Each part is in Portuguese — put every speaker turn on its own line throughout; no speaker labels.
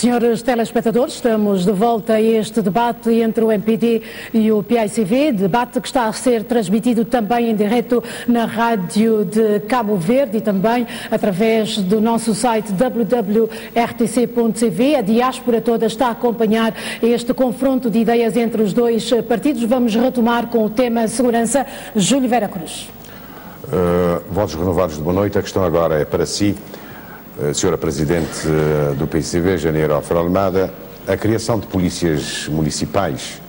Senhores telespectadores, estamos de volta a este debate entre o MPD e o PAICV, debate que está a ser transmitido também em direto na rádio de Cabo Verde e também através do nosso site www.rtc.cv. A diáspora toda está a acompanhar este confronto de ideias entre os dois partidos. Vamos retomar com o tema segurança. Júlio Vera Cruz.
Votos renovados de boa noite. A questão agora é para si. Senhora Presidente do PAICV, Janeiro Alfaro Almada, a criação de polícias municipais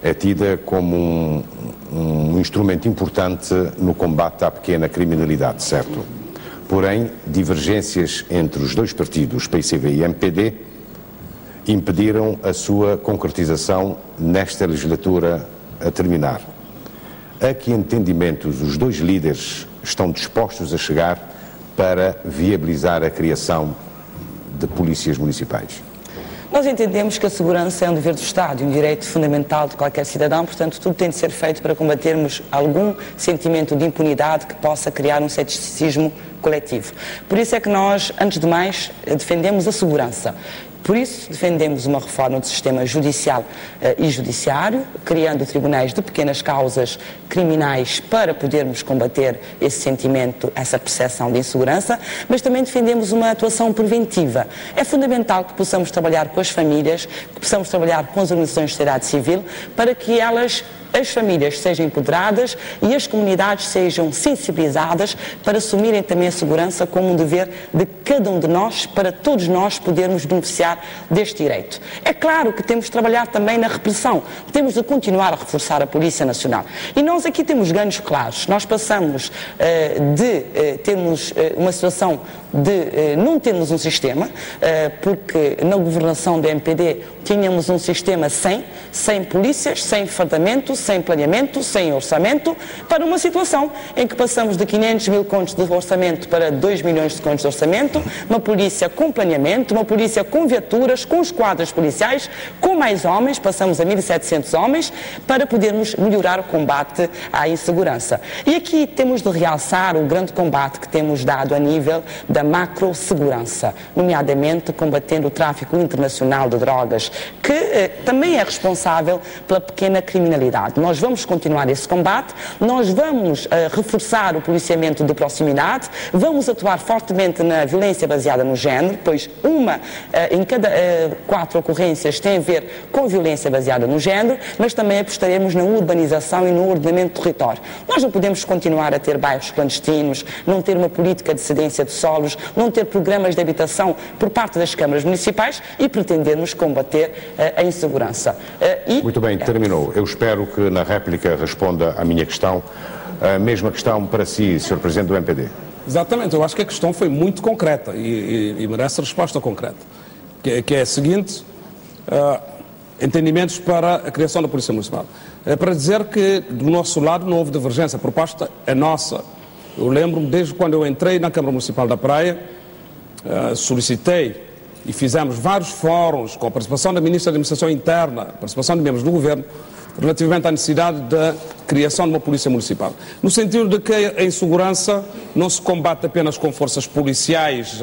é tida como um instrumento importante no combate à pequena criminalidade, certo? Porém, divergências entre os dois partidos, PAICV e MPD, impediram a sua concretização nesta legislatura a terminar. A que entendimentos os dois líderes estão dispostos a chegar para viabilizar a criação de polícias municipais?
Nós entendemos que a segurança é um dever do Estado e um direito fundamental de qualquer cidadão, portanto tudo tem de ser feito para combatermos algum sentimento de impunidade que possa criar um ceticismo coletivo. Por isso é que nós, antes de mais, defendemos a segurança. Por isso, defendemos uma reforma do sistema judicial e judiciário, criando tribunais de pequenas causas criminais para podermos combater esse sentimento, essa percepção de insegurança, mas também defendemos uma atuação preventiva. É fundamental que possamos trabalhar com as famílias, que possamos trabalhar com as organizações de sociedade civil, para que elas as famílias sejam empoderadas e as comunidades sejam sensibilizadas para assumirem também a segurança como um dever de cada um de nós, para todos nós podermos beneficiar deste direito. É claro que temos de trabalhar também na repressão, temos de continuar a reforçar a Polícia Nacional. E nós aqui temos ganhos claros. Nós passamos de termos uma situação de não termos um sistema, porque na governação do MPD tínhamos um sistema sem polícias, sem fardamento, sem planeamento, sem orçamento, para uma situação em que passamos de 500 mil contos de orçamento para 2 milhões de contos de orçamento, uma polícia com planeamento, uma polícia com viaturas, com esquadras policiais, com mais homens, passamos a 1.700 homens, para podermos melhorar o combate à insegurança. E aqui temos de realçar o grande combate que temos dado a nível da macrosegurança, nomeadamente combatendo o tráfico internacional de drogas, que também é responsável pela pequena criminalidade. Nós vamos continuar esse combate, nós vamos reforçar o policiamento de proximidade, vamos atuar fortemente na violência baseada no género, pois uma em cada 4 ocorrências tem a ver com violência baseada no género, mas também apostaremos na urbanização e no ordenamento do território. Nós não podemos continuar a ter bairros clandestinos, não ter uma política de cedência de solos, não ter programas de habitação por parte das câmaras municipais e pretendermos combater a insegurança.
Muito bem, terminou. Eu espero que na réplica responda à minha questão, a mesma questão para si, Sr. Presidente do MPD.
Exatamente, eu acho que a questão foi muito concreta e merece resposta concreta, que é a seguinte: entendimentos para a criação da Polícia Municipal. É para dizer que do nosso lado não houve divergência, a proposta é nossa. Eu lembro-me desde quando eu entrei na Câmara Municipal da Praia, solicitei e fizemos vários fóruns com a participação da Ministra da Administração Interna, a participação de membros do Governo, relativamente à necessidade da criação de uma Polícia Municipal. No sentido de que a insegurança não se combate apenas com forças policiais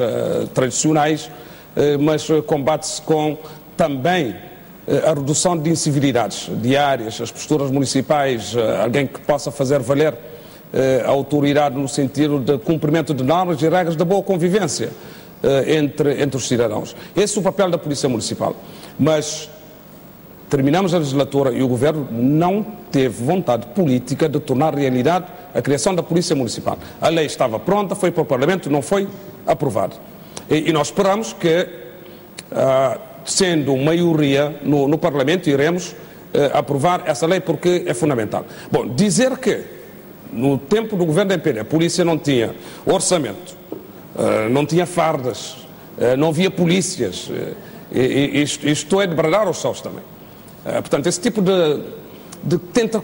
tradicionais, mas combate-se com também a redução de incivilidades diárias, as posturas municipais, alguém que possa fazer valer a autoridade no sentido de cumprimento de normas e regras da boa convivência entre os cidadãos. Esse é o papel da Polícia Municipal. Mas terminamos a legislatura e o Governo não teve vontade política de tornar realidade a criação da Polícia Municipal. A lei estava pronta, foi para o Parlamento, não foi aprovada. E nós esperamos que, sendo maioria no Parlamento, iremos aprovar essa lei porque é fundamental. Bom, dizer que no tempo do governo da MPD a polícia não tinha orçamento, não tinha fardas, não havia polícias, isto é de bradar aos céus também. Portanto, esse tipo de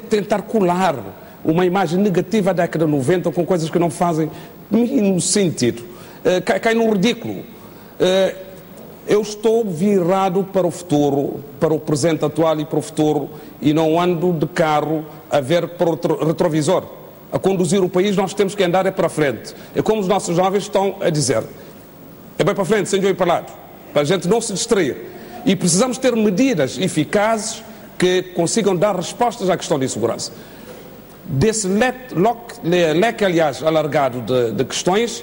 tentar colar uma imagem negativa da década de 90 com coisas que não fazem mínimo sentido, cai num ridículo. Eu estou virado para o futuro, para o presente atual e para o futuro, e não ando de carro a ver para o retrovisor. A conduzir o país nós temos que andar é para frente. É como os nossos jovens estão a dizer. É bem para frente, sem ir para lá, para a gente não se distrair. E precisamos ter medidas eficazes que consigam dar respostas à questão de insegurança. Desse leque, aliás, alargado de questões,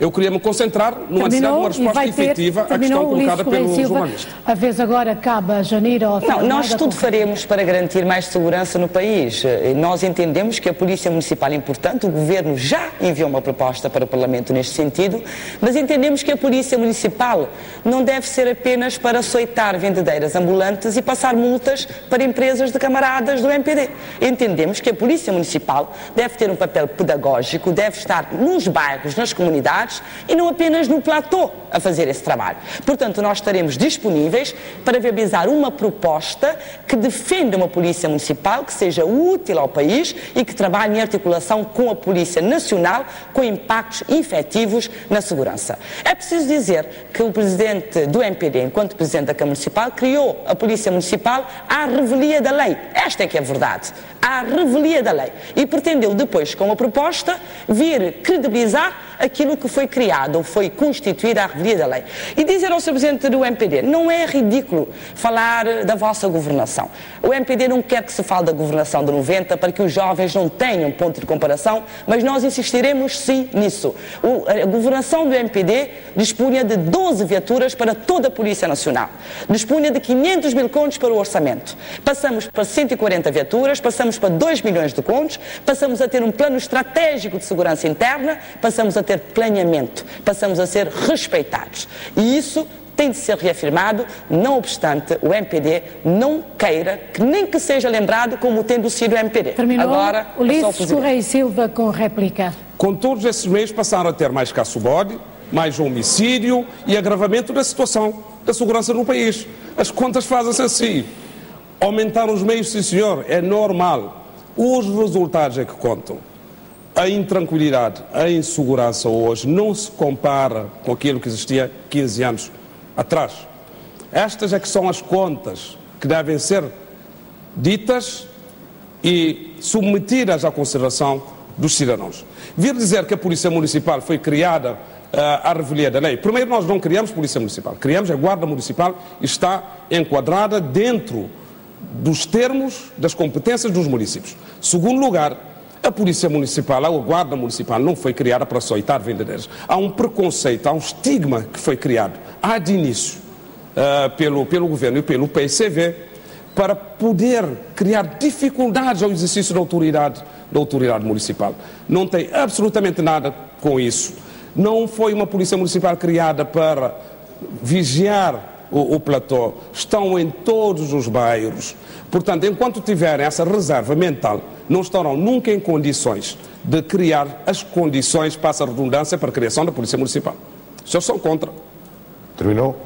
eu queria me concentrar numa necessidade de uma resposta efetiva à questão colocada pelo jornalista.
A vez agora cabe a Janira ou
Não, nós tudo faremos para garantir mais segurança no país. Nós entendemos que a Polícia Municipal é importante, o Governo já enviou uma proposta para o Parlamento neste sentido, mas entendemos que a Polícia Municipal não deve ser apenas para açoitar vendedeiras ambulantes e passar multas para empresas de camaradas do MPD. Entendemos que a Polícia Municipal deve ter um papel pedagógico, deve estar nos bairros, nas comunidades, e não apenas no platô a fazer esse trabalho. Portanto, nós estaremos disponíveis para viabilizar uma proposta que defenda uma Polícia Municipal que seja útil ao país e que trabalhe em articulação com a Polícia Nacional com impactos efetivos na segurança. É preciso dizer que o Presidente do MPD, enquanto Presidente da Câmara Municipal, criou a Polícia Municipal à revelia da lei. Esta é que é a verdade. À revelia da lei. E pretendeu depois, com uma proposta, vir credibilizar aquilo que foi criado ou foi constituído à revelia da lei. E dizer ao Sr. Presidente do MPD, não é ridículo falar da vossa governação. O MPD não quer que se fale da governação de 90 para que os jovens não tenham ponto de comparação, mas nós insistiremos sim nisso. A governação do MPD dispunha de 12 viaturas para toda a Polícia Nacional. Dispunha de 500 mil contos para o orçamento. Passamos para 140 viaturas, passamos para 2 milhões de contos, passamos a ter um plano estratégico de segurança interna, passamos a ter planeamento, passamos a ser respeitados. E isso tem de ser reafirmado, não obstante o MPD não queira que nem que seja lembrado como tendo sido o MPD.
Terminou.
Agora,
Ulisses Correia e Silva com réplica.
Com todos esses meios passaram a ter mais caço-bode, mais homicídio e agravamento da situação da segurança no país. As contas fazem-se assim. Aumentaram os meios, sim senhor, é normal. Os resultados é que contam. A intranquilidade, a insegurança hoje não se compara com aquilo que existia 15 anos atrás. Estas é que são as contas que devem ser ditas e submetidas à consideração dos cidadãos. Vir dizer que a Polícia Municipal foi criada à revelia da lei. Primeiro, nós não criamos Polícia Municipal, criamos a Guarda Municipal e está enquadrada dentro dos termos das competências dos municípios. Segundo lugar, a Polícia Municipal, a Guarda Municipal não foi criada para açoitar vendedeiros. Há um preconceito, há um estigma que foi criado, há de início, pelo Governo e pelo PCV, para poder criar dificuldades ao exercício da autoridade municipal. Não tem absolutamente nada com isso. Não foi uma Polícia Municipal criada para vigiar o platô. Estão em todos os bairros. Portanto, enquanto tiverem essa reserva mental, não estarão nunca em condições de criar as condições, passa a redundância, para a criação da Polícia Municipal. Os senhores são contra.
Terminou?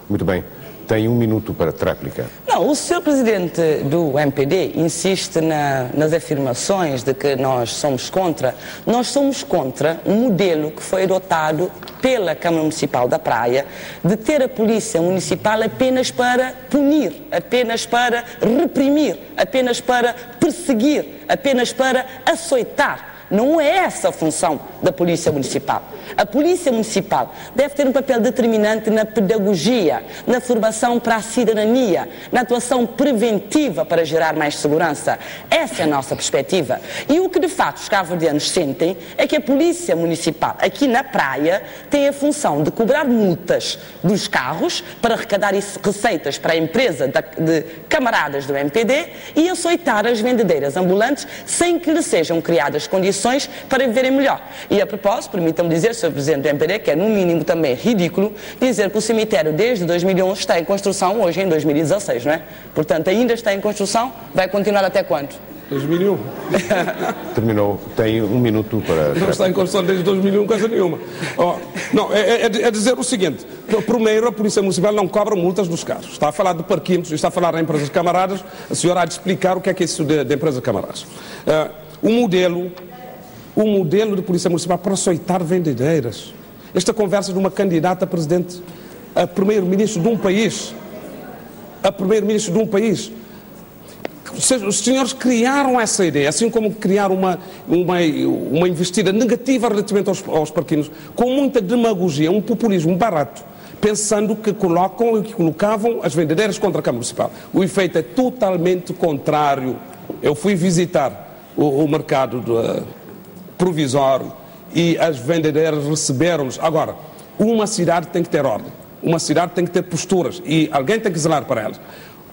Muito bem. Tem 1 minuto para tréplica.
Não, o Sr. Presidente do MPD insiste nas afirmações de que nós somos contra. Nós somos contra um modelo que foi adotado pela Câmara Municipal da Praia de ter a Polícia Municipal apenas para punir, apenas para reprimir, apenas para perseguir, apenas para açoitar. Não é essa a função da Polícia Municipal. A Polícia Municipal deve ter um papel determinante na pedagogia, na formação para a cidadania, na atuação preventiva para gerar mais segurança. Essa é a nossa perspectiva. E o que de facto os cabo-verdianos sentem é que a Polícia Municipal, aqui na praia, tem a função de cobrar multas dos carros para arrecadar receitas para a empresa de camaradas do MPD e açoitar as vendedeiras ambulantes sem que lhes sejam criadas condições para viverem melhor. E a propósito, permitam-me dizer, Sr. Presidente do MPD, que é no mínimo também ridículo dizer que o cemitério desde 2011 está em construção hoje em 2016, não é? Portanto, ainda está em construção, vai continuar até quando?
2001.
Terminou. Tem 1 minuto para...
Não está em construção desde 2001, coisa nenhuma. Não, é dizer o seguinte. Primeiro, a Polícia Municipal não cobra multas dos carros. Está a falar de parquímetros, está a falar de empresas camaradas. A senhora há de explicar o que é isso de empresas camaradas. O modelo de Polícia Municipal para açoitar vendedeiras. Esta conversa de uma candidata a presidente, a primeiro-ministro de um país. Os senhores criaram essa ideia, assim como criaram uma investida negativa relativamente aos parquímetros, com muita demagogia, um populismo barato, pensando que colocavam as vendedeiras contra a Câmara Municipal. O efeito é totalmente contrário. Eu fui visitar o mercado provisório e as vendedeiras receberam-nos. Agora, uma cidade tem que ter ordem, uma cidade tem que ter posturas e alguém tem que zelar para elas.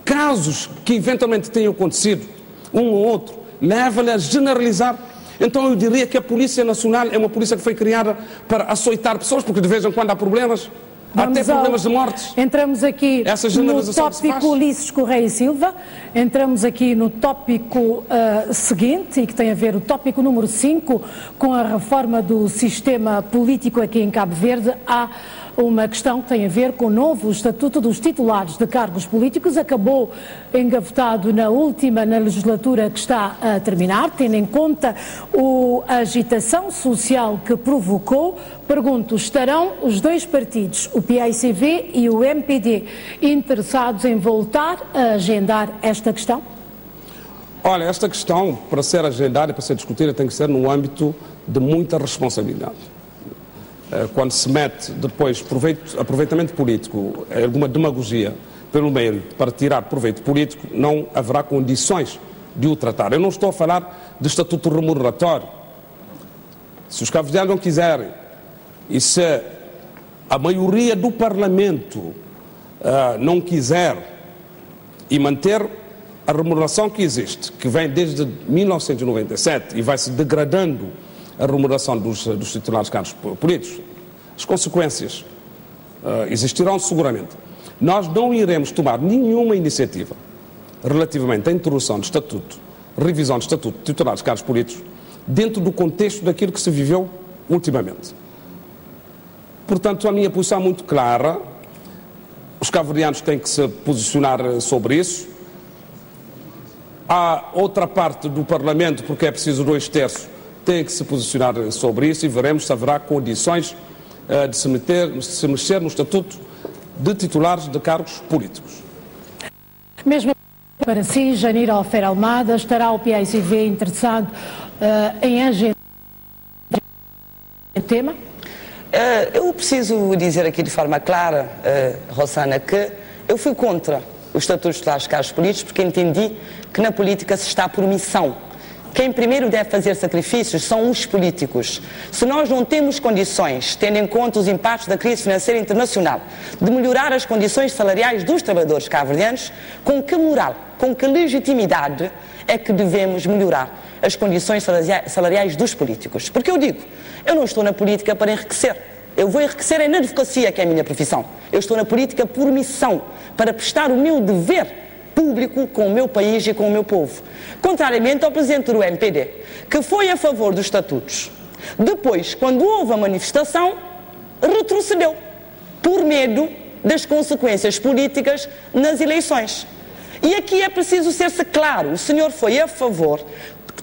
Casos que eventualmente tenham acontecido, um ou outro, leva-lhe a generalizar. Então eu diria que a Polícia Nacional é uma polícia que foi criada para açoitar pessoas, porque de vez em quando há problemas. Há até problemas de mortes.
Entramos aqui no tópico Ulisses Correia e Silva, entramos aqui no tópico seguinte, e que tem a ver o tópico número 5, com a reforma do sistema político aqui em Cabo Verde. Há uma questão que tem a ver com o novo Estatuto dos Titulares de Cargos Políticos. Acabou engavetado na legislatura que está a terminar, tendo em conta a agitação social que provocou. Pergunto, estarão os dois partidos, o PAICV e o MPD, interessados em voltar a agendar esta questão?
Olha, esta questão, para ser agendada e para ser discutida, tem que ser num âmbito de muita responsabilidade. quando se mete depois aproveitamento político, alguma demagogia pelo meio para tirar proveito político, não haverá condições de o tratar. Eu não estou a falar de estatuto remuneratório. Se os cabo-verdianos não quiserem e se a maioria do Parlamento não quiser e manter a remuneração que existe, que vem desde 1997 e vai se degradando a remuneração dos titulares de cargos políticos, as consequências existirão seguramente. Nós não iremos tomar nenhuma iniciativa relativamente à introdução de estatuto, revisão de estatuto de titulares de cargos políticos, dentro do contexto daquilo que se viveu ultimamente. Portanto, a minha posição é muito clara. Os cabo-verdianos têm que se posicionar sobre isso. Há outra parte do Parlamento, porque é preciso 2/3, tem que se posicionar sobre isso e veremos se haverá condições de se mexer no estatuto de titulares de cargos políticos.
Mesmo para si, Janir Alfer Almada, estará o PICV interessado em agendar o tema?
Eu preciso dizer aqui de forma clara, Rosana, que eu fui contra os estatutos de titulares de cargos políticos porque entendi que na política se está por missão. Quem primeiro deve fazer sacrifícios são os políticos. Se nós não temos condições, tendo em conta os impactos da crise financeira internacional, de melhorar as condições salariais dos trabalhadores cabo-verdianos, com que moral, com que legitimidade é que devemos melhorar as condições salariais dos políticos? Porque eu digo, eu não estou na política para enriquecer. Eu vou enriquecer na advocacia, que é a minha profissão. Eu estou na política por missão, para prestar o meu dever público com o meu país e com o meu povo. Contrariamente ao presidente do MPD, que foi a favor dos estatutos. Depois, quando houve a manifestação, retrocedeu, por medo das consequências políticas nas eleições. E aqui é preciso ser-se claro, o senhor foi a favor,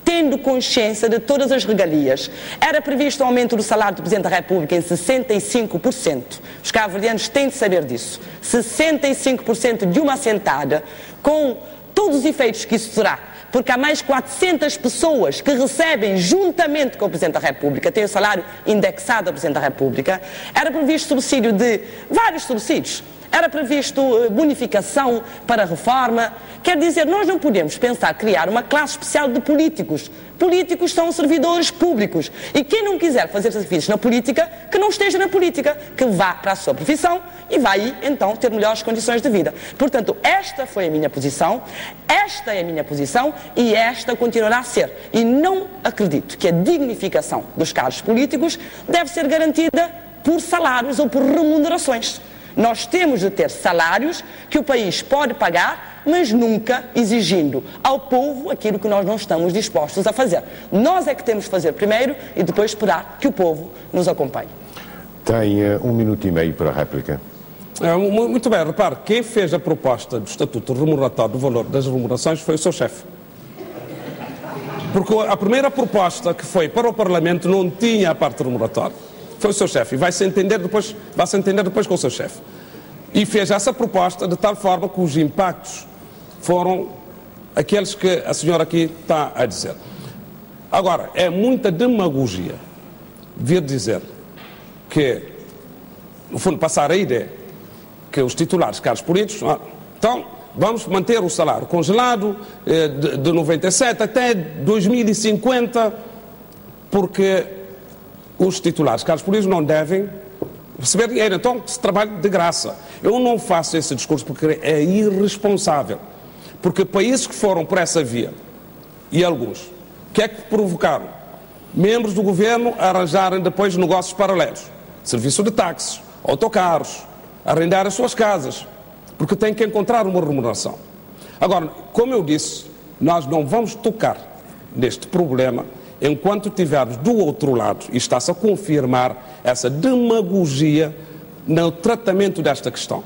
tendo consciência de todas as regalias. Era previsto o aumento do salário do Presidente da República em 65%. Os cabo-verdianos têm de saber disso. 65% de uma assentada, com todos os efeitos que isso terá. Porque há mais de 400 pessoas que recebem, juntamente com o Presidente da República, têm o salário indexado ao Presidente da República. Era previsto subsídio de vários subsídios. Era previsto bonificação para a reforma. Quer dizer, nós não podemos pensar criar uma classe especial de políticos. Políticos são servidores públicos. E quem não quiser fazer sacrifícios na política, que não esteja na política, que vá para a sua profissão e vai, então, ter melhores condições de vida. Portanto, esta foi a minha posição, esta é a minha posição e esta continuará a ser. E não acredito que a dignificação dos cargos políticos deve ser garantida por salários ou por remunerações. Nós temos de ter salários que o país pode pagar, mas nunca exigindo ao povo aquilo que nós não estamos dispostos a fazer. Nós é que temos de fazer primeiro e depois esperar que o povo nos acompanhe.
Tem 1 minuto e meio para a réplica.
Muito bem, repare, quem fez a proposta do estatuto remuneratório do valor das remunerações foi o seu chefe. Porque a primeira proposta que foi para o Parlamento não tinha a parte remuneratória. Foi o seu chefe e vai-se entender depois com o seu chefe. E fez essa proposta de tal forma que os impactos foram aqueles que a senhora aqui está a dizer. Agora, é muita demagogia vir dizer que, no fundo, passar a ideia que os titulares de cargos políticos, então, vamos manter o salário congelado de 97 até 2050, porque os titulares de cargos políticos não devem receber dinheiro, então se trabalha de graça. Eu não faço esse discurso porque é irresponsável. Porque países que foram por essa via, e alguns, o que é que provocaram? Membros do governo a arranjarem depois negócios paralelos. Serviço de táxis, autocarros, arrendar as suas casas, porque têm que encontrar uma remuneração. Agora, como eu disse, nós não vamos tocar neste problema enquanto estivermos do outro lado, e está-se a confirmar essa demagogia no tratamento desta questão.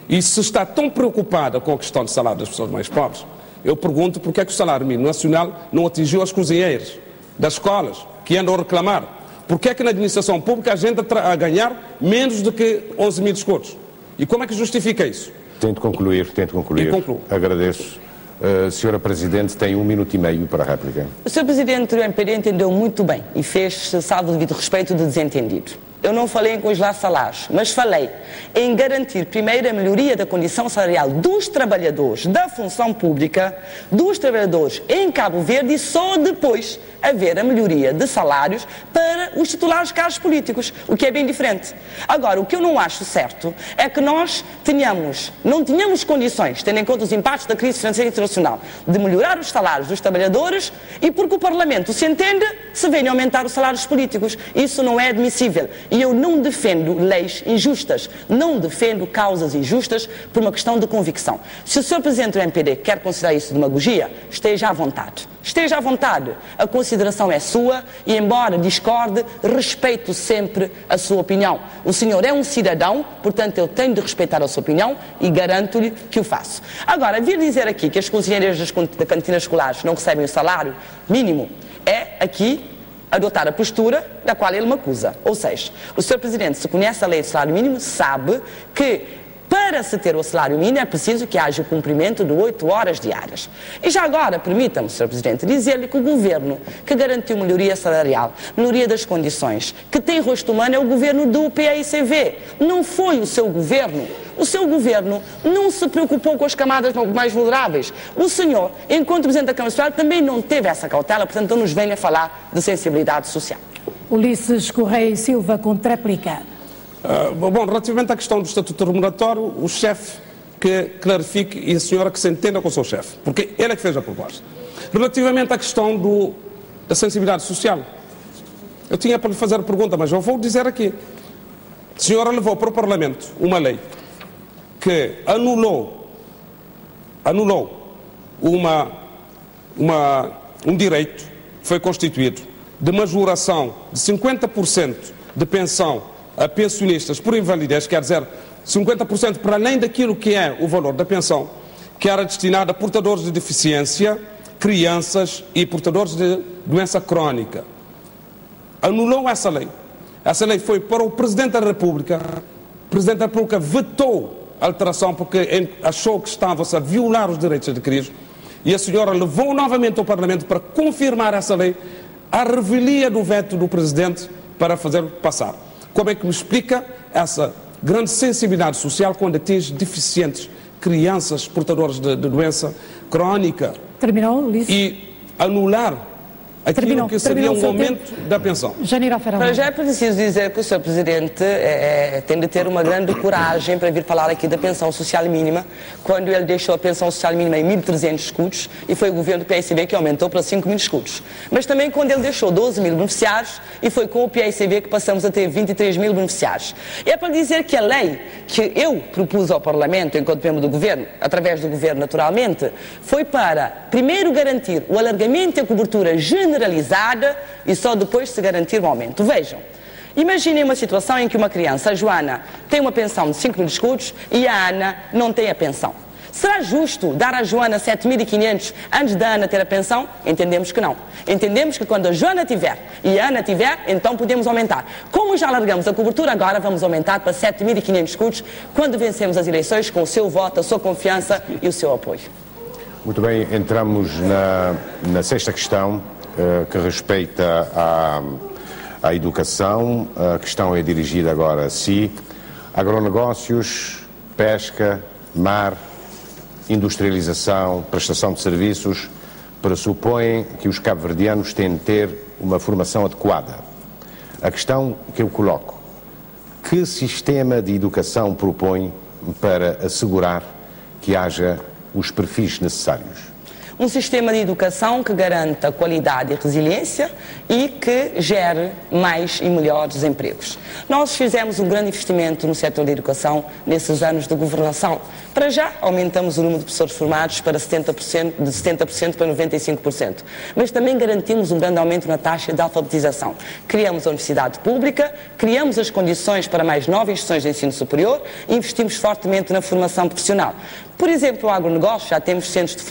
E se está tão preocupada com a questão do salário das pessoas mais pobres, eu pergunto porque é que o salário mínimo nacional não atingiu as cozinheiras das escolas, que andam a reclamar. Porque é que na administração pública a gente a ganhar menos do que 11 mil escudos? E como é que justifica isso?
Tento concluir.
E concluo.
Agradeço. Senhora Presidente, tem 1 minuto e meio para a réplica.
O Sr. Presidente do MPD entendeu muito bem e fez, salvo devido respeito, de desentendido. eu não falei em congelar salários, mas falei em garantir primeiro a melhoria da condição salarial dos trabalhadores da função pública, dos trabalhadores em Cabo Verde, e só depois haver a melhoria de salários para os titulares de cargos políticos, o que é bem diferente. Agora, o que eu não acho certo é que nós não tenhamos condições, tendo em conta os impactos da crise financeira internacional, de melhorar os salários dos trabalhadores, e porque o Parlamento se entende, se venham aumentar os salários políticos. Isso não é admissível. E eu não defendo leis injustas, não defendo causas injustas por uma questão de convicção. Se o Sr. Presidente do MPD quer considerar isso demagogia, esteja à vontade. Esteja à vontade. A consideração é sua e, embora discorde, respeito sempre a sua opinião. O senhor é um cidadão, portanto eu tenho de respeitar a sua opinião e garanto-lhe que o faço. Agora, vir dizer aqui que as cozinheiras da cantinas escolares não recebem o salário mínimo é aqui adotar a postura da qual ele me acusa. Ou seja, o Sr. Presidente, se conhece a lei do salário mínimo, sabe que para se ter o salário mínimo é preciso que haja o cumprimento de 8 horas diárias. E já agora, permita-me, Sr. Presidente, dizer-lhe que o Governo que garantiu melhoria salarial, melhoria das condições, que tem rosto humano, é o Governo do PAICV. Não foi o seu Governo. O seu Governo não se preocupou com as camadas mais vulneráveis. O senhor, enquanto Presidente da Câmara Social, também não teve essa cautela, portanto não nos venha falar de sensibilidade social.
Ulisses Correia e Silva, com tréplica.
Bom, relativamente à questão do estatuto remuneratório, o chefe que clarifique e a senhora que se entenda com o seu chefe, porque ele é que fez a proposta. Relativamente à questão da sensibilidade social, eu tinha para lhe fazer a pergunta, mas eu vou dizer aqui. A senhora levou para o Parlamento uma lei que anulou um direito que foi constituído de majoração de 50% de pensão a pensionistas por invalidez, quer dizer, 50% para além daquilo que é o valor da pensão, que era destinado a portadores de deficiência, crianças e portadores de doença crónica. Anulou essa lei. Essa lei foi para o Presidente da República. O Presidente da República vetou a alteração porque achou que estava-se a violar os direitos adquiridos, e a senhora levou novamente ao Parlamento para confirmar essa lei, à revelia do veto do Presidente para fazer passar. Como é que me explica essa grande sensibilidade social quando atinge deficientes, crianças portadores de doença crónica?
Terminou, Ulisses?
E anular aquilo que seria um aumento da pensão.
Para já é preciso dizer que o Sr. Presidente tem de ter uma grande coragem para vir falar aqui da pensão social mínima, quando ele deixou a pensão social mínima em 1.300 escudos e foi o governo do PAICV que aumentou para 5.000 escudos. Mas também quando ele deixou 12.000 beneficiários e foi com o PAICV que passamos a ter 23.000 beneficiários. E é para dizer que a lei que eu propus ao Parlamento, enquanto membro do governo, através do governo naturalmente, foi para primeiro garantir o alargamento e a cobertura generalizada e só depois se garantir o aumento. Vejam, imaginem uma situação em que uma criança, a Joana, tem uma pensão de 5.000 escudos e a Ana não tem a pensão. Será justo dar à Joana 7.500 antes da Ana ter a pensão? Entendemos que não. Entendemos que quando a Joana tiver e a Ana tiver, então podemos aumentar. Como já alargamos a cobertura, agora vamos aumentar para 7.500 escudos quando vencemos as eleições com o seu voto, a sua confiança e o seu apoio.
Muito bem, entramos na sexta questão, que respeita à educação. A questão é dirigida agora a si. Agronegócios, pesca, mar, industrialização, prestação de serviços pressupõem que os cabo-verdianos têm de ter uma formação adequada. A questão que eu coloco: que sistema de educação propõe para assegurar que haja os perfis necessários?
Um sistema de educação que garanta qualidade e resiliência e que gere mais e melhores empregos. Nós fizemos um grande investimento no setor da educação nesses anos de governação. Para já, aumentamos o número de professores formados para 70%, de 70% para 95%. Mas também garantimos um grande aumento na taxa de alfabetização. Criamos a universidade pública, criamos as condições para mais 9 instituições de ensino superior e investimos fortemente na formação profissional. Por exemplo, o agronegócio, já temos centros de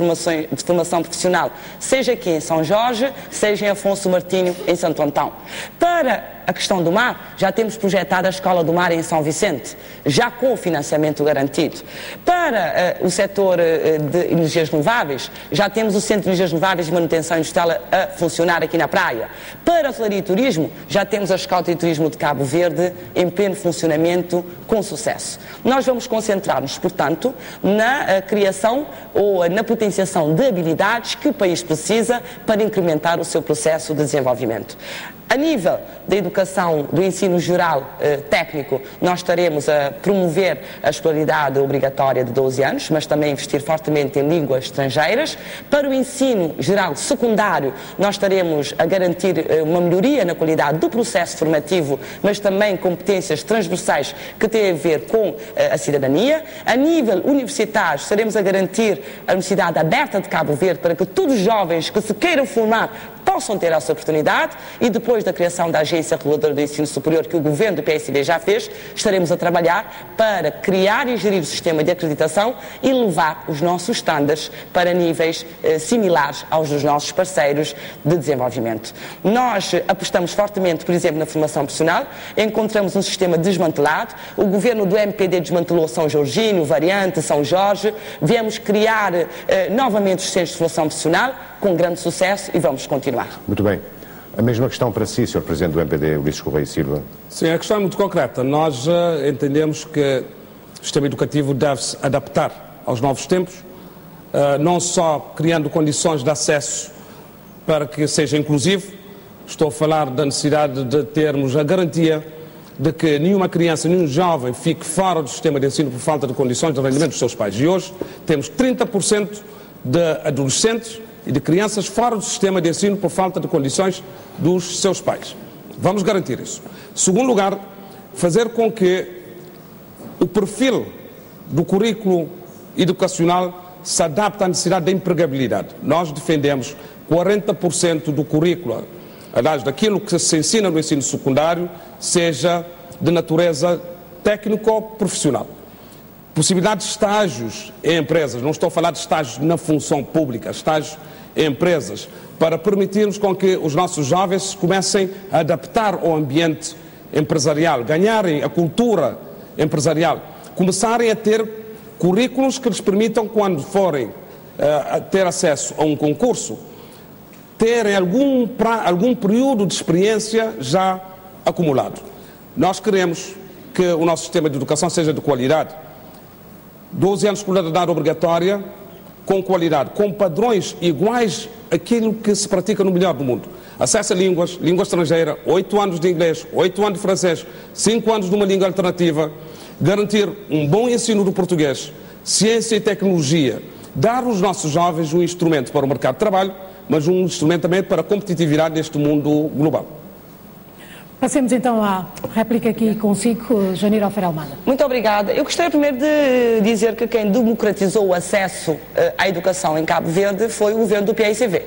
formação profissional, seja aqui em São Jorge, seja em Afonso Martinho, em Santo Antão. Para a questão do mar, já temos projetado a Escola do Mar em São Vicente, já com o financiamento garantido. Para o setor de energias renováveis, já temos o Centro de Energias Renováveis e Manutenção Industrial a funcionar aqui na praia. Para a hotelaria e turismo, já temos a Escola de Turismo de Cabo Verde em pleno funcionamento com sucesso. Nós vamos concentrar-nos, portanto, na criação ou na potenciação de habilidades que o país precisa para incrementar o seu processo de desenvolvimento. A nível da educação, do ensino geral técnico, nós estaremos a promover a escolaridade obrigatória de 12 anos, mas também investir fortemente em línguas estrangeiras. Para o ensino geral secundário, nós estaremos a garantir uma melhoria na qualidade do processo formativo, mas também competências transversais que têm a ver com a cidadania. A nível universitário, estaremos a garantir a Universidade Aberta de Cabo Verde para que todos os jovens que se queiram formar possam ter essa oportunidade, e depois da criação da Agência Reguladora do Ensino Superior, que o Governo do PSB já fez, estaremos a trabalhar para criar e gerir o sistema de acreditação e levar os nossos estándares para níveis similares aos dos nossos parceiros de desenvolvimento. Nós apostamos fortemente, por exemplo, na formação profissional, encontramos um sistema desmantelado, o Governo do MPD desmantelou São Jorginho, Variante, São Jorge, viemos criar novamente os centros de formação profissional, com grande sucesso, e vamos continuar.
Muito bem. A mesma questão para si, Sr. Presidente do MPD, Ulisses Correia e Silva.
Sim, a questão é muito concreta. Nós entendemos que o sistema educativo deve-se adaptar aos novos tempos, não só criando condições de acesso para que seja inclusivo. Estou a falar da necessidade de termos a garantia de que nenhuma criança, nenhum jovem fique fora do sistema de ensino por falta de condições de rendimento dos seus pais. E hoje temos 30% de adolescentes e de crianças fora do sistema de ensino por falta de condições dos seus pais. Vamos garantir isso. Segundo lugar, fazer com que o perfil do currículo educacional se adapte à necessidade da empregabilidade. Nós defendemos 40% do currículo, aliás, daquilo que se ensina no ensino secundário, seja de natureza técnico-profissional. Possibilidade de estágios em empresas, não estou a falar de estágios na função pública, estágios em empresas, para permitirmos com que os nossos jovens comecem a adaptar ao ambiente empresarial, ganharem a cultura empresarial, começarem a ter currículos que lhes permitam, quando forem a ter acesso a um concurso, terem algum período de experiência já acumulado. Nós queremos que o nosso sistema de educação seja de qualidade. 12 anos de escolaridade obrigatória, com qualidade, com padrões iguais àquilo que se pratica no melhor do mundo. Acesso a língua estrangeira, 8 anos de inglês, 8 anos de francês, 5 anos de uma língua alternativa, garantir um bom ensino do português, ciência e tecnologia, dar aos nossos jovens um instrumento para o mercado de trabalho, mas um instrumento também para a competitividade neste mundo global.
Passemos então à réplica aqui consigo, Janir Almeida.
Muito obrigada. Eu gostaria primeiro de dizer que quem democratizou o acesso à educação em Cabo Verde foi o governo do PICV.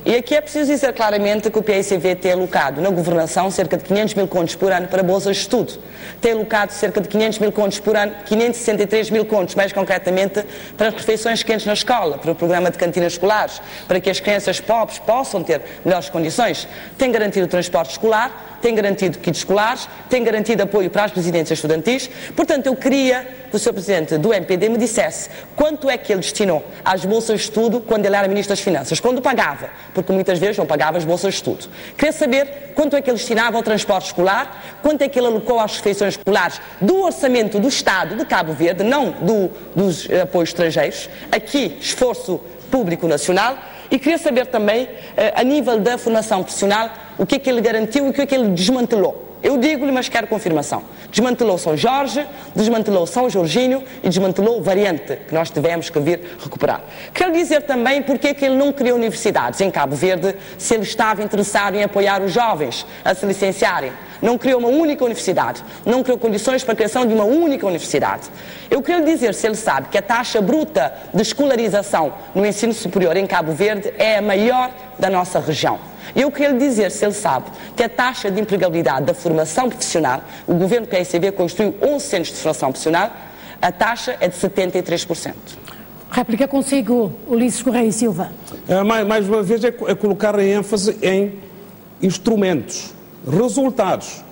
E aqui é preciso dizer claramente que o PICV tem alocado na governação cerca de 500 mil contos por ano para bolsas de estudo. Tem alocado cerca de 500 mil contos por ano, 563 mil contos, mais concretamente, para as refeições quentes na escola, para o programa de cantinas escolares, para que as crianças pobres possam ter melhores condições. Tem garantido o transporte escolar, tem garantido kits escolares, tem garantido apoio para as residências estudantis. Portanto, eu queria que o Sr. Presidente do MPD me dissesse quanto é que ele destinou às bolsas de estudo quando ele era Ministro das Finanças, quando pagava, porque muitas vezes não pagava as bolsas de estudo. Queria saber quanto é que ele destinava ao transporte escolar, quanto é que ele alocou às refeições escolares do orçamento do Estado de Cabo Verde, não dos apoios estrangeiros, aqui esforço público nacional. E queria saber também, a nível da formação profissional, o que é que ele garantiu e o que é que ele desmantelou. Eu digo-lhe, mas quero confirmação. Desmantelou São Jorge, desmantelou São Jorginho e desmantelou Variante, que nós tivemos que vir recuperar. Quero dizer também porque é que ele não criou universidades em Cabo Verde, se ele estava interessado em apoiar os jovens a se licenciarem. Não criou uma única universidade, não criou condições para a criação de uma única universidade. Eu quero dizer, se ele sabe que a taxa bruta de escolarização no ensino superior em Cabo Verde é a maior da nossa região. Eu quero dizer, se ele sabe, que a taxa de empregabilidade da formação profissional, o governo do PSB construiu 11 centros de formação profissional, a taxa é de 73%.
Réplica consigo, Ulisses Correia e Silva.
Mais uma vez é colocar a ênfase em instrumentos resultados.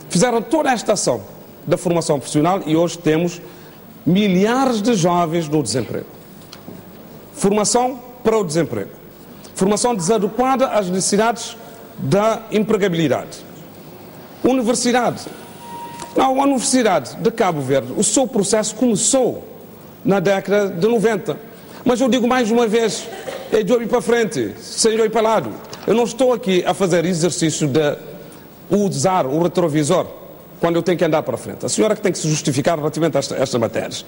Fizeram toda esta ação da formação profissional e hoje temos milhares de jovens no desemprego. Formação para o desemprego. Formação desadequada às necessidades da empregabilidade. A Universidade de Cabo Verde, o seu processo começou na década de 90. Mas eu digo mais uma vez, é de olho para frente, sem olho para lado. Eu não estou aqui a fazer exercício de usar o retrovisor quando eu tenho que andar para frente. A senhora que tem que se justificar relativamente a estas matérias.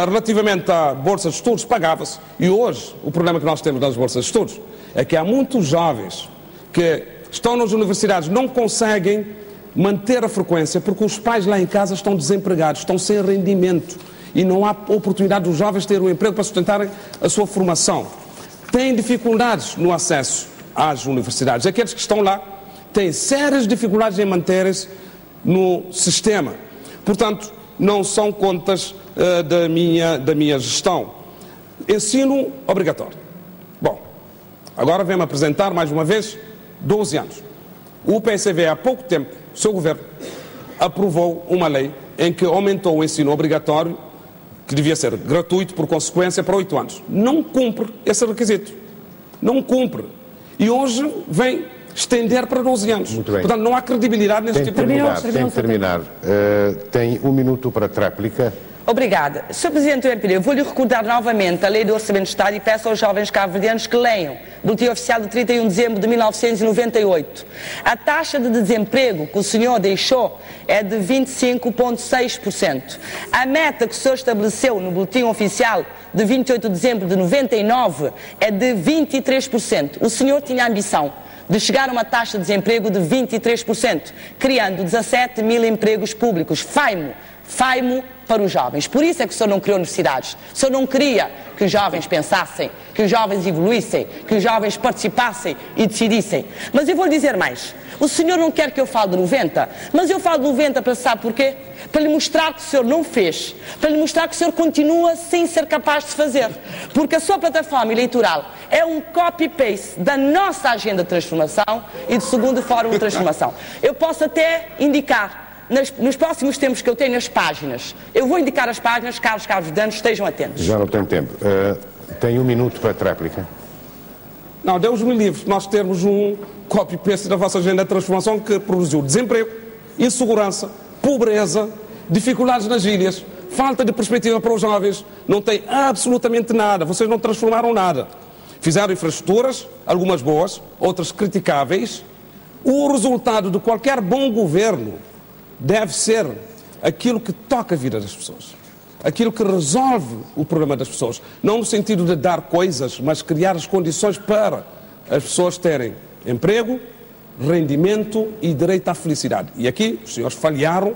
Relativamente à Bolsa de Estudos, pagava-se. E hoje, o problema que nós temos nas Bolsas de Estudos é que há muitos jovens que estão nas universidades, não conseguem manter a frequência porque os pais lá em casa estão desempregados, estão sem rendimento e não há oportunidade dos jovens terem um emprego para sustentarem a sua formação. Têm dificuldades no acesso às universidades. Aqueles que estão lá têm sérias dificuldades em manterem-se no sistema. Portanto, não são contas da minha gestão. Ensino obrigatório. Bom, agora vem-me apresentar mais uma vez 12 anos. O PSV há pouco tempo, o seu governo, aprovou uma lei em que aumentou o ensino obrigatório, que devia ser gratuito por consequência, para 8 anos. Não cumpre esse requisito. Não cumpre. E hoje vem estender para 12 anos.
Muito bem.
Portanto, não há credibilidade neste tipo de
debate. Tem que terminar. Tem 1 minuto para a tréplica.
Obrigada. Sr. Presidente do MPD, eu vou-lhe recordar novamente a Lei do Orçamento de Estado e peço aos jovens cabo-verdianos que leiam o Boletim Oficial de 31 de dezembro de 1998. A taxa de desemprego que o senhor deixou é de 25,6%. A meta que o senhor estabeleceu no Boletim Oficial de 28 de dezembro de 99 é de 23%. O senhor tinha a ambição de chegar a uma taxa de desemprego de 23%, criando 17 mil empregos públicos. Faimo para os jovens. Por isso é que o senhor não criou universidades. O senhor não queria que os jovens pensassem, que os jovens evoluíssem, que os jovens participassem e decidissem. Mas eu vou lhe dizer mais. O senhor não quer que eu fale de 90, mas eu falo de 90 para saber porquê? Para lhe mostrar que o senhor não fez, para lhe mostrar que o senhor continua sem ser capaz de fazer. Porque a sua plataforma eleitoral é um copy-paste da nossa agenda de transformação e do segundo Fórum de Transformação. Eu posso até indicar nos próximos tempos que eu tenho as páginas, eu vou indicar as páginas, caros cabo-verdianos, estejam atentos.
Já não tenho tempo. Tem 1 minuto para a tréplica.
Não, Deus-me livre nós termos um copy-paste da vossa agenda de transformação que produziu desemprego, insegurança, pobreza, dificuldades nas ilhas, falta de perspectiva para os jovens, não tem absolutamente nada, vocês não transformaram nada. Fizeram infraestruturas, algumas boas, outras criticáveis. O resultado de qualquer bom governo deve ser aquilo que toca a vida das pessoas, aquilo que resolve o problema das pessoas, não no sentido de dar coisas, mas criar as condições para as pessoas terem emprego, rendimento e direito à felicidade. E aqui os senhores falharam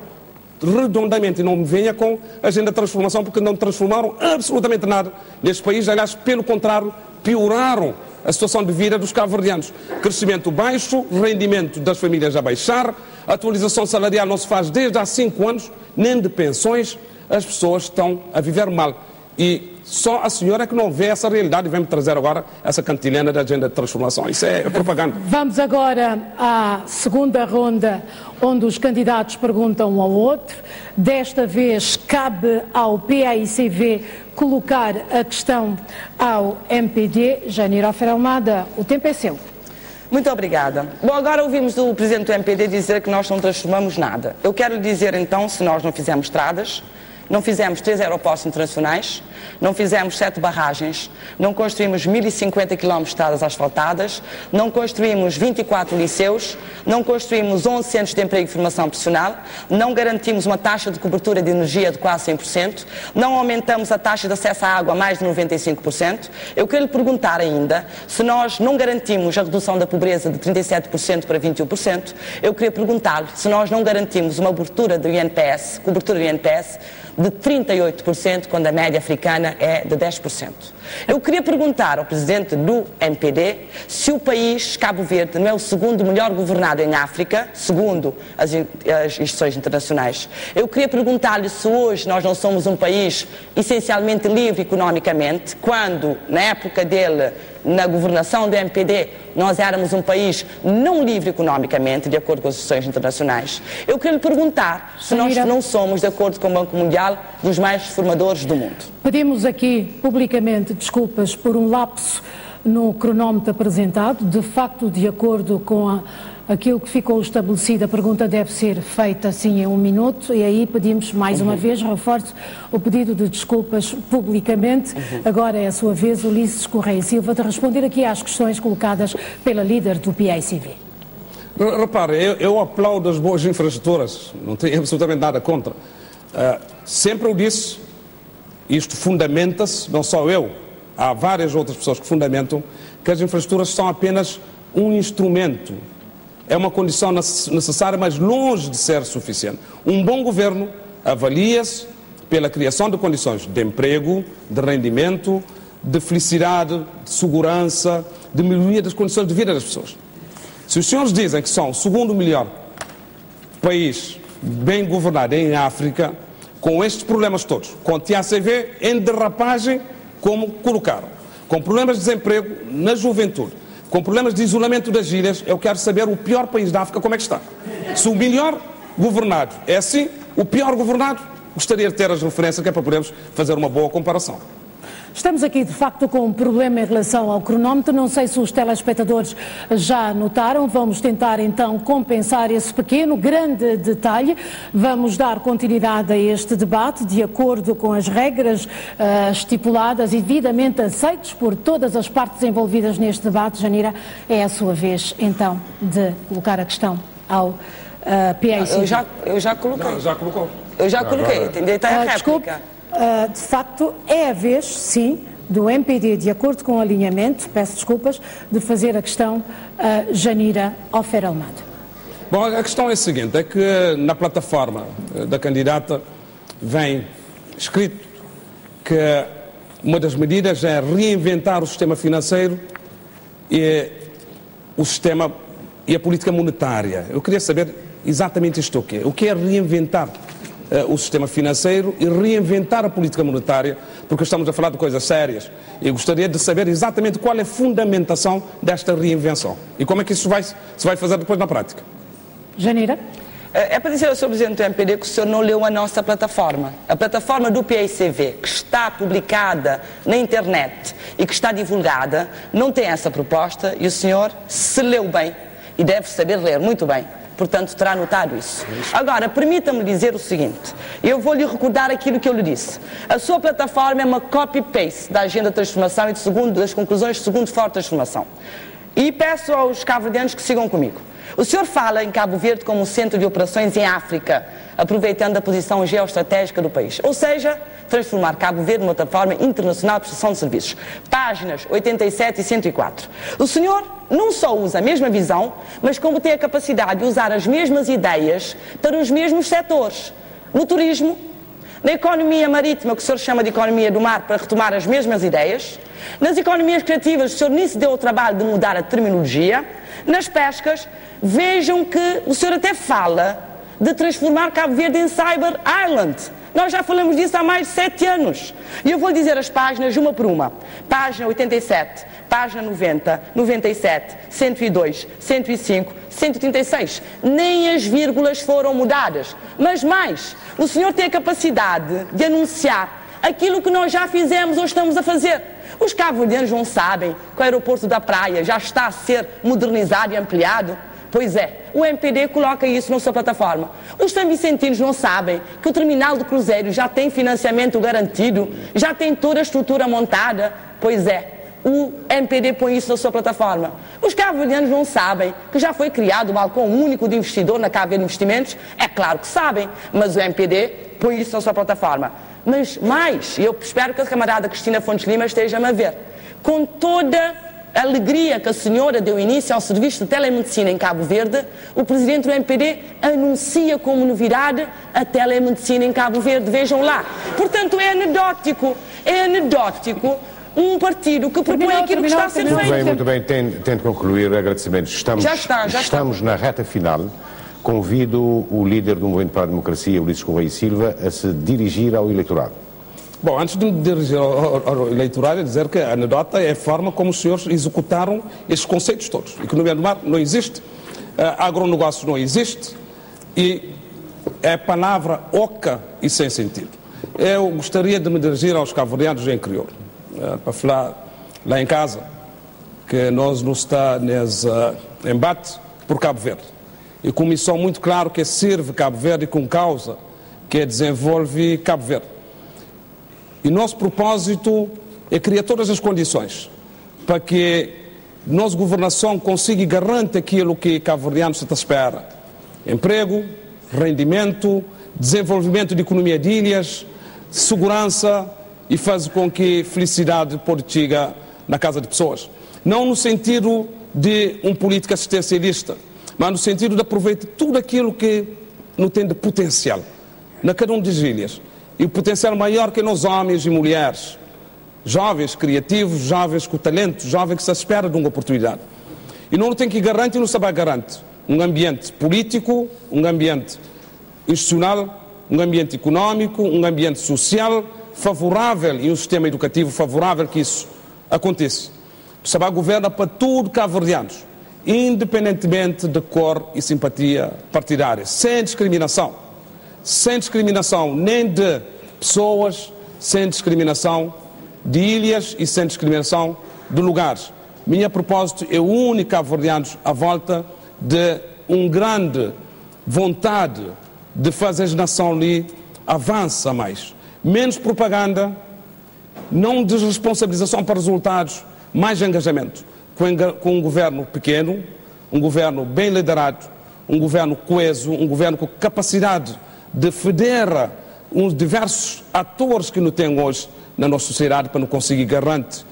redondamente e não me venha com a agenda de transformação porque não transformaram absolutamente nada neste país, aliás, pelo contrário, pioraram a situação de vida dos cabo-verdianos. Crescimento baixo, rendimento das famílias a baixar, a atualização salarial não se faz desde há 5 anos, nem de pensões, as pessoas estão a viver mal. E só a senhora é que não vê essa realidade e vem-me trazer agora essa cantilena da agenda de transformação. Isso é propaganda.
Vamos agora à segunda ronda, onde os candidatos perguntam um ao outro. Desta vez cabe ao PAICV colocar a questão ao MPD. Janeiro Almeida, o tempo é seu.
Muito obrigada. Bom, agora ouvimos o Presidente do MPD dizer que nós não transformamos nada. Eu quero lhe dizer então, se nós não fizemos estradas, não fizemos 3 aeroportos internacionais, não fizemos 7 barragens, não construímos 1050 km de estradas asfaltadas, não construímos 24 liceus, não construímos 11 centros de emprego e formação profissional, não garantimos uma taxa de cobertura de energia de quase 100%, não aumentamos a taxa de acesso à água a mais de 95%. Eu quero lhe perguntar ainda se nós não garantimos a redução da pobreza de 37% para 21%. Eu queria perguntar-lhe se nós não garantimos uma cobertura do INPS de 38%, quando a média africana é de 10%. Eu queria perguntar ao Presidente do MPD se o país, Cabo Verde, não é o segundo melhor governado em África, segundo as instituições internacionais. Eu queria perguntar-lhe se hoje nós não somos um país essencialmente livre economicamente, quando, na época dele, na governação do MPD, nós éramos um país não livre economicamente, de acordo com as instituições internacionais. Eu queria lhe perguntar se nós não somos, de acordo com o Banco Mundial, dos mais reformadores do mundo.
Pedimos aqui publicamente desculpas por um lapso no cronómetro apresentado. De facto, de acordo com aquilo que ficou estabelecido, a pergunta deve ser feita sim em 1 minuto, e aí pedimos mais uma vez, reforço o pedido de desculpas publicamente. Agora é a sua vez, Ulisses Correia Silva, de responder aqui às questões colocadas pela líder do PAICV.
Repare, eu aplaudo as boas infraestruturas, não tenho absolutamente nada contra. Sempre eu disse, isto fundamenta-se, não só eu, há várias outras pessoas que fundamentam, que as infraestruturas são apenas um instrumento. É uma condição necessária, mas longe de ser suficiente. Um bom governo avalia-se pela criação de condições de emprego, de rendimento, de felicidade, de segurança, de melhoria das condições de vida das pessoas. Se os senhores dizem que são o segundo melhor país bem governado em África, com estes problemas todos, com TACV em derrapagem, como colocaram, com problemas de desemprego na juventude, com problemas de isolamento das ilhas, eu quero saber o pior país da África como é que está. Se o melhor governado é assim, o pior governado, gostaria de ter as referências que é para podermos fazer uma boa comparação.
Estamos aqui, de facto, com um problema em relação ao cronómetro. Não sei se os telespectadores já notaram. Vamos tentar, então, compensar esse pequeno, grande detalhe. Vamos dar continuidade a este debate de acordo com as regras estipuladas e devidamente aceitas por todas as partes envolvidas neste debate. Janira, é a sua vez, então, de colocar a questão ao PAICV.
Eu já coloquei.
Não, já colocou.
Eu já coloquei, entendeu? Está a réplica.
Desculpe. De facto, é a vez, sim, do MPD, de acordo com o alinhamento, peço desculpas, de fazer a questão a Janira Ofer-Almada.
Bom, a questão é a seguinte, é que na plataforma da candidata vem escrito que uma das medidas é reinventar o sistema financeiro e o sistema e a política monetária. Eu queria saber exatamente isto o quê? O que é reinventar o sistema financeiro e reinventar a política monetária, porque estamos a falar de coisas sérias. Eu gostaria de saber exatamente qual é a fundamentação desta reinvenção e como é que isso se vai fazer depois na prática.
Janira?
É para dizer ao Sr. Presidente do MPD que o senhor não leu a nossa plataforma. A plataforma do PAICV, que está publicada na internet e que está divulgada, não tem essa proposta e o senhor se leu bem e deve saber ler muito bem. Portanto, terá notado isso. Agora, permita-me dizer o seguinte, eu vou-lhe recordar aquilo que eu lhe disse. A sua plataforma é uma copy-paste da agenda de transformação e das conclusões do segundo fórum de transformação. E peço aos cabo-verdianos que sigam comigo. O senhor fala em Cabo Verde como um centro de operações em África, aproveitando a posição geoestratégica do país. Ou seja, transformar Cabo Verde numa plataforma internacional de prestação de serviços. Páginas 87 e 104. O senhor não só usa a mesma visão, mas como tem a capacidade de usar as mesmas ideias para os mesmos setores. No turismo, na economia marítima, que o senhor chama de economia do mar, para retomar as mesmas ideias. Nas economias criativas, o senhor nem se deu o trabalho de mudar a terminologia. Nas pescas, vejam que o senhor até fala de transformar Cabo Verde em Cyber Island. Nós já falamos disso há mais de 7 anos. E eu vou dizer as páginas uma por uma. Página 87, página 90, 97, 102, 105, 136. Nem as vírgulas foram mudadas. Mas mais, o senhor tem a capacidade de anunciar aquilo que nós já fizemos ou estamos a fazer. Os cabo-verdianos não sabem que o aeroporto da Praia já está a ser modernizado e ampliado. Pois é, o MPD coloca isso na sua plataforma. Os são-vicentinos não sabem que o terminal de cruzeiros já tem financiamento garantido, já tem toda a estrutura montada. Pois é, o MPD põe isso na sua plataforma. Os cabo-verdianos não sabem que já foi criado o balcão único de investidor na Cabo Verde Investimentos. É claro que sabem, mas o MPD põe isso na sua plataforma. Mas mais, eu espero que a camarada Cristina Fontes Lima esteja-me a ver, com toda a alegria que a senhora deu início ao serviço de telemedicina em Cabo Verde, o presidente do MPD anuncia como novidade a telemedicina em Cabo Verde. Vejam lá. Portanto, é anedótico um partido que propõe aquilo que está a ser feito.
Muito bem, tento concluir agradecimentos. Estamos na reta final. Convido o líder do Movimento para a Democracia, Ulisses Correia Silva, a se dirigir ao eleitorado.
Bom, antes de me dirigir ao eleitorado, dizer que a anedota é a forma como os senhores executaram estes conceitos todos. Economia do mar não existe, agronegócio não existe e é palavra oca e sem sentido. Eu gostaria de me dirigir aos cabo-verdianos em crioulo, para falar lá em casa, que nós não está nesse embate por Cabo Verde. E com missão muito claro que serve Cabo Verde e com causa que desenvolve Cabo Verde. E nosso propósito é criar todas as condições para que nossa governação consiga e garante aquilo que cabo-verdianos se espera. Emprego, rendimento, desenvolvimento de economia de ilhas, segurança e faz com que felicidade pode chegar na casa de pessoas. Não no sentido de um político assistencialista, mas no sentido de aproveitar tudo aquilo que não tem de potencial na cada uma das ilhas. E o potencial maior que nós homens e mulheres, jovens criativos, jovens com talento, jovens que se espera de uma oportunidade. E não tem que garantir, não sabe garante um ambiente político, um ambiente institucional, um ambiente económico, um ambiente social favorável e um sistema educativo favorável que isso aconteça. O Sabá governa para tudo cabo-verdianos, independentemente de cor e simpatia partidária, sem discriminação nem de pessoas, sem discriminação de ilhas e sem discriminação de lugares. Minha propósito é o único cabo-verdianos à volta de uma grande vontade de fazer a nação ali avança mais. Menos propaganda, não desresponsabilização para resultados, mais engajamento. Com um governo pequeno, um governo bem liderado, um governo coeso, um governo com capacidade de federar uns diversos atores que não tem hoje na nossa sociedade para não conseguir garantir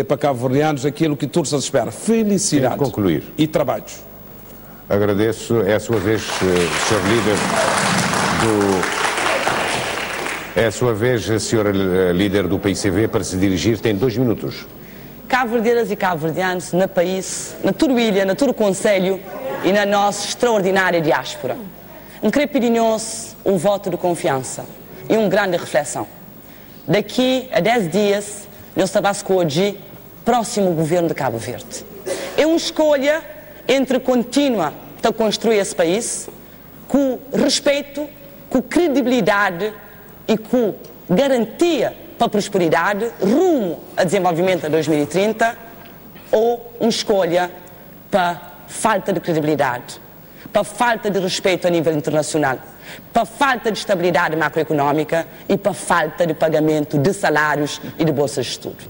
para cabo-verdianos aquilo que todos esperam. Felicidade e trabalhos.
Agradeço. É a sua vez, Sr. Líder É a sua vez, Sra. Líder do PICV, para se dirigir. Tem 2 minutos.
Cabo-verdianas e cabo-verdianos, na país, na toda ilha, na todo o Conselho e na nossa extraordinária diáspora. Queria pedir-nos um voto de confiança e uma grande reflexão. Daqui a 10 dias, nós estamos a escolher o próximo governo de Cabo Verde. É uma escolha entre continuar a construir esse país com respeito, com credibilidade e com garantia para a prosperidade rumo ao desenvolvimento a 2030, ou uma escolha para falta de credibilidade, para falta de respeito a nível internacional, para falta de estabilidade macroeconómica e para falta de pagamento de salários e de bolsas de estudo.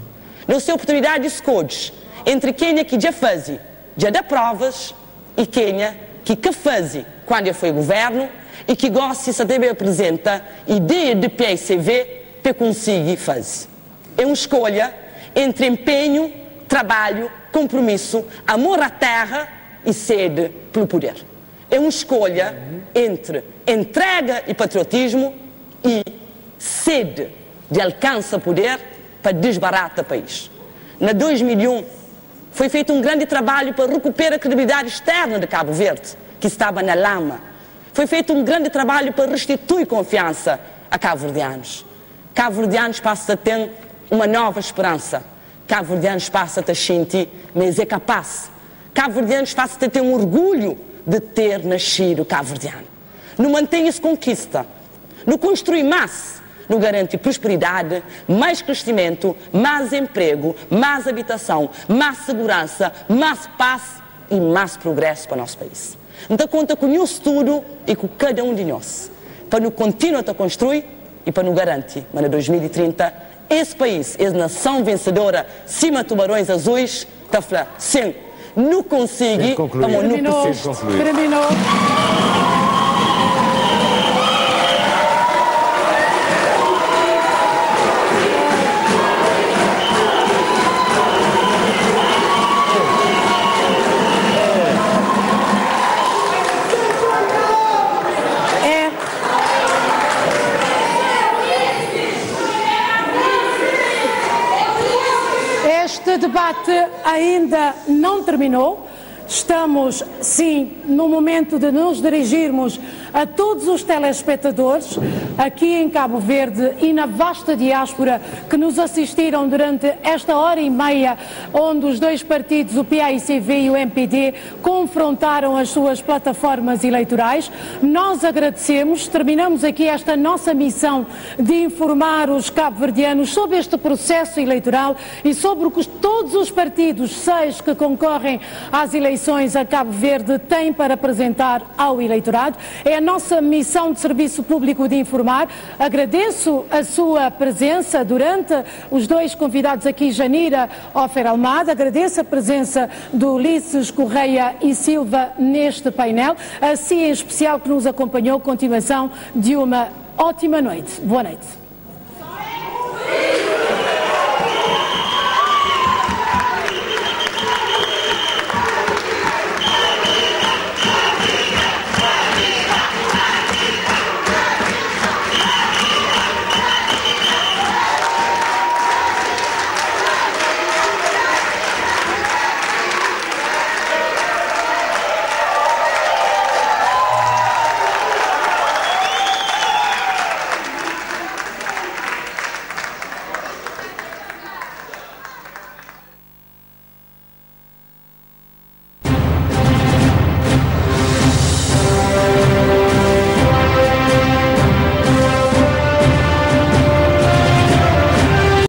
Não tem oportunidade de escolhas entre quem que já faz, já dá provas, e quem que faz quando foi governo e que gosta e também apresenta ideia de PICV para conseguir fazer. É uma escolha entre empenho, trabalho, compromisso, amor à terra e sede pelo poder. É uma escolha entre entrega e patriotismo e sede de alcance a poder para desbaratar o país. Na 2001 foi feito um grande trabalho para recuperar a credibilidade externa de Cabo Verde, que estava na lama. Foi feito um grande trabalho para restituir confiança a cabo-verdianos. Cabo-verdianos passam a ter uma nova esperança. Cabo-verdianos passam a sentir, mas é capaz. Cabo-verdianos passam a ter um orgulho de ter nascido cabo-verdiano. Não mantém-se conquista, não construi mais, não garante prosperidade, mais crescimento, mais emprego, mais habitação, mais segurança, mais paz e mais progresso para o nosso país. Então conta com o tudo e com cada um de nós, para nos continuar a construir e para nos garantir, mas em 2030, esse país, essa nação vencedora, cima de tubarões azuis, está a falar, sim, não consegue, vamos não persiste.
Terminou. Este debate ainda não terminou. Estamos, sim, no momento de nos dirigirmos a todos os telespectadores aqui em Cabo Verde e na vasta diáspora que nos assistiram durante esta hora e meia, onde os dois partidos, o PAICV e o MPD, confrontaram as suas plataformas eleitorais. Nós agradecemos, terminamos aqui esta nossa missão de informar os cabo-verdianos sobre este processo eleitoral e sobre o que todos os partidos, 6 que concorrem às eleições a Cabo Verde, têm para apresentar ao eleitorado. É a nossa missão de serviço público de informar. Agradeço a sua presença durante os dois convidados aqui, Janira Ofer Almada, agradeço a presença do Ulisses Correia e Silva neste painel, assim em especial que nos acompanhou. Continuação de uma ótima noite. Boa noite.